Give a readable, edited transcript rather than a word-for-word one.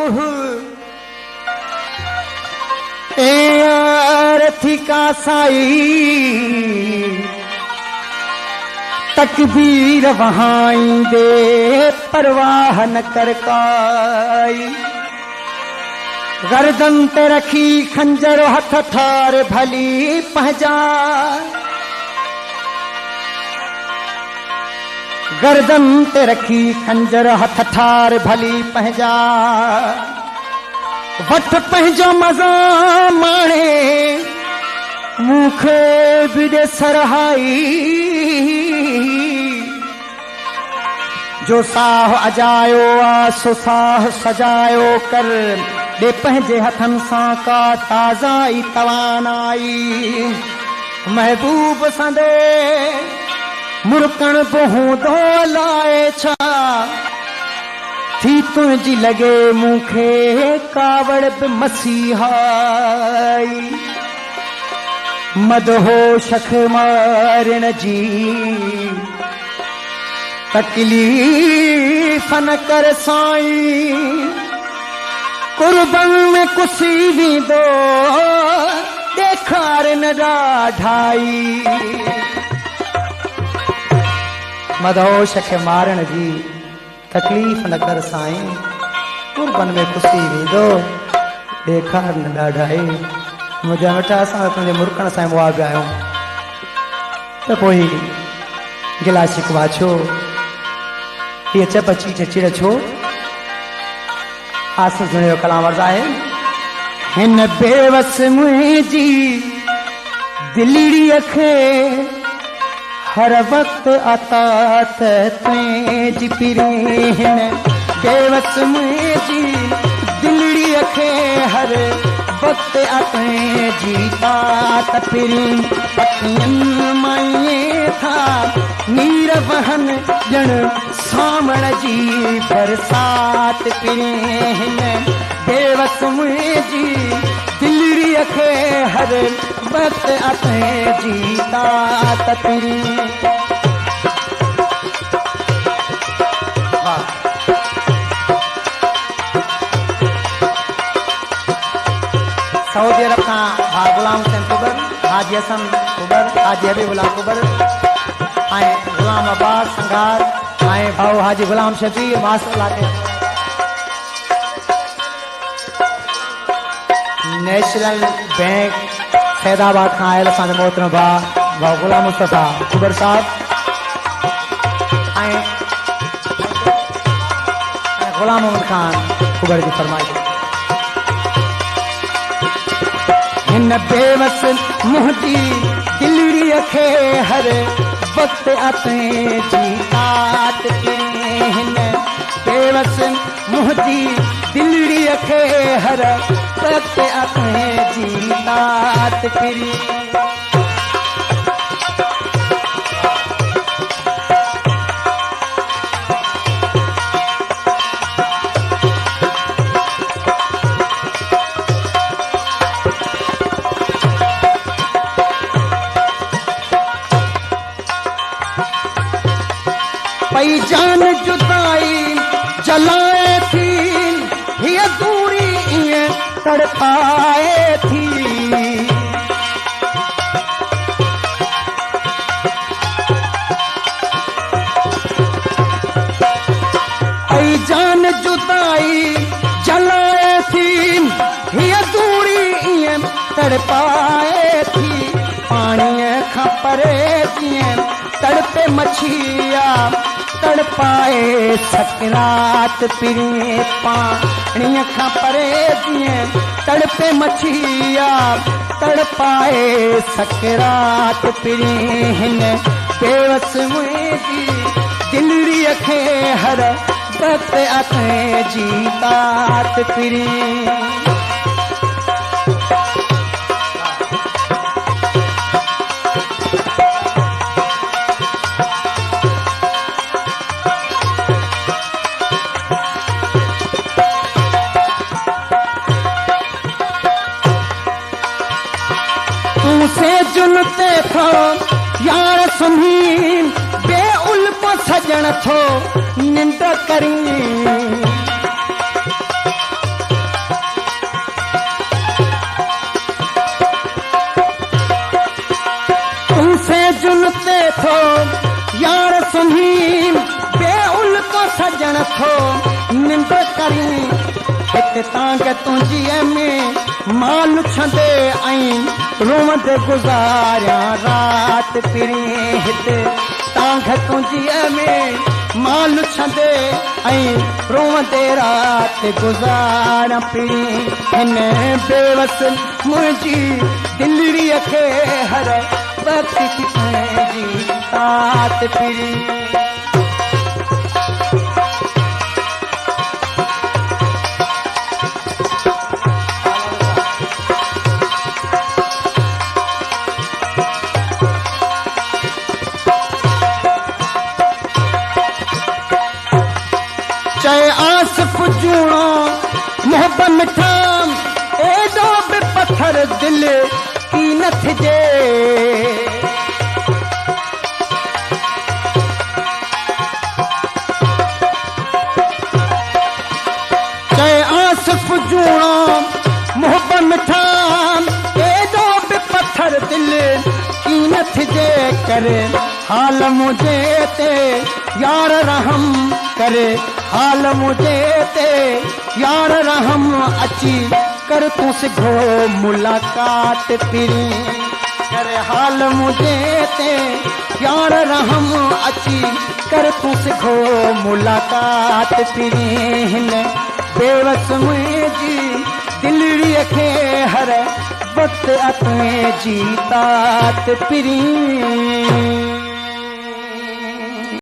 कुह अरथी का साई तकबीर वहां दे परवाह न कर काई। गर्दन ते रखी खंजर हथ ठार भली पहजा। गर्दन ते रखी खंजर हथ ठार भली पहजा। वठ पंहिंजो मज़ा माणे मूंखे बि ॾे सरहाई। जो साह अजायो आ सो साह सजायो कर ॾे पंहिंजे हथनि सां का ताज़ा ई तवानाई। महबूब संदे मुरकण बहूंदो लाए छा थी तुझी लगे मूंखे कावड़ बि मसीहाई। मदहोश मारण जी तकलीफ़ न कर साईं। कुर्बन में कुसी वींदो ॾेखार न ॾाढाई। मदहोश खे मारण जी तकलीफ़ न कर साईं। कुर्बन में खुशी वींदो ॾेखार न ॾाढाई। मुंहिंजा मिठा असां पंहिंजे मुर्कण सां मुआ पिया आहियूं त पोइ गिला शिकवा छो हीअ चप चीच चिड़ छो। आसिफ़ जुने जो कलाम अर्ज़ आहे। हिन बेवस मुंहिंजी दिलड़ीअ खे हर वक्त अतात तुझी पिरी। हिन बेवस मुंहिंजी दिलड़ीअ खे हर वक्त तुझी तात पिरी। पतियनि माईअ था नीर वहन ॼण सावण जी बरसात पिरी। हिन बेवस मुंहिंजी दिलड़ीअ खे हर वक्त तुझी तात पिरी। सऊदी अरब का गुलाम हुसैन कुबर, हाजी हसन कुबर, हाजी हबीब गुलाम कुबर, गुलाम अब्बास संगार, भाऊ हाजी गुलाम शफी मास्टर लाके। नेशनल बैंक फैदाबाद का आयल असांजो मोहतरम भाउ गुलाम मुस्तफा कुबर साहब गुलाम मोहम्मद खान कुबर की फरमाइश। हिन बेवस मुंहिंजी दिलड़ीअ खे हर वक्त तुझी तात पिरी। हिन बेवस मुंहिंजी दिलड़ीअ खे हर वक्त तुझी तात पिरी। पई जान जुदाई जलाए थी हीअ दूरी ईअं तड़पाए थी। पई जान जुदाई जलाए थी हीअ दूरी ईअं तड़पाए थी। पाणीअ खां परे जीअं तड़पे मछिया तड़पाए सकरात पिरी। पाणीअ खां परे जीअं तड़पे मछिया तड़पाए सकरात पिरी। हिन बेवस मुंहिंजी दिलड़ीअ खे हर वक्त तुझी तात पिरी। से जुनते थो यार सुनी बेउल्फ सजण थो निंड करी। नथो निंड करी हिते तांग तुंहिंजी में माल छंदे ऐं रोवंदे गुज़ारिया रात पिरी हिते तांग तुंहिंजी में माल छंदे ऐं रोवंदे रात गुज़ारिया पिरी हिन बेवस मुंहिंजी दिलड़ीअ खे हर वक्त पंहिंजी तात पिरी चए आसिफ जूणो मोहब्बत मिठा एॾो बि पत्थर दिल की न थिजे चए आसिफ जूणो मोहब्बत मिठा एॾो बि पत्थर दिल की न थिजे करे हाल मुझे ते यार रहम करे हाल मुझे ते यार रहम अची कर तू सिघो मुलाकात पिरी करे हाल मुझे ते यार रहम अची कर तू सिघो मुलाकात पिरी हिन बेवस मुंहिंजी दिलड़ीअ खे हर वक्त तुंहिंजी तात पिरी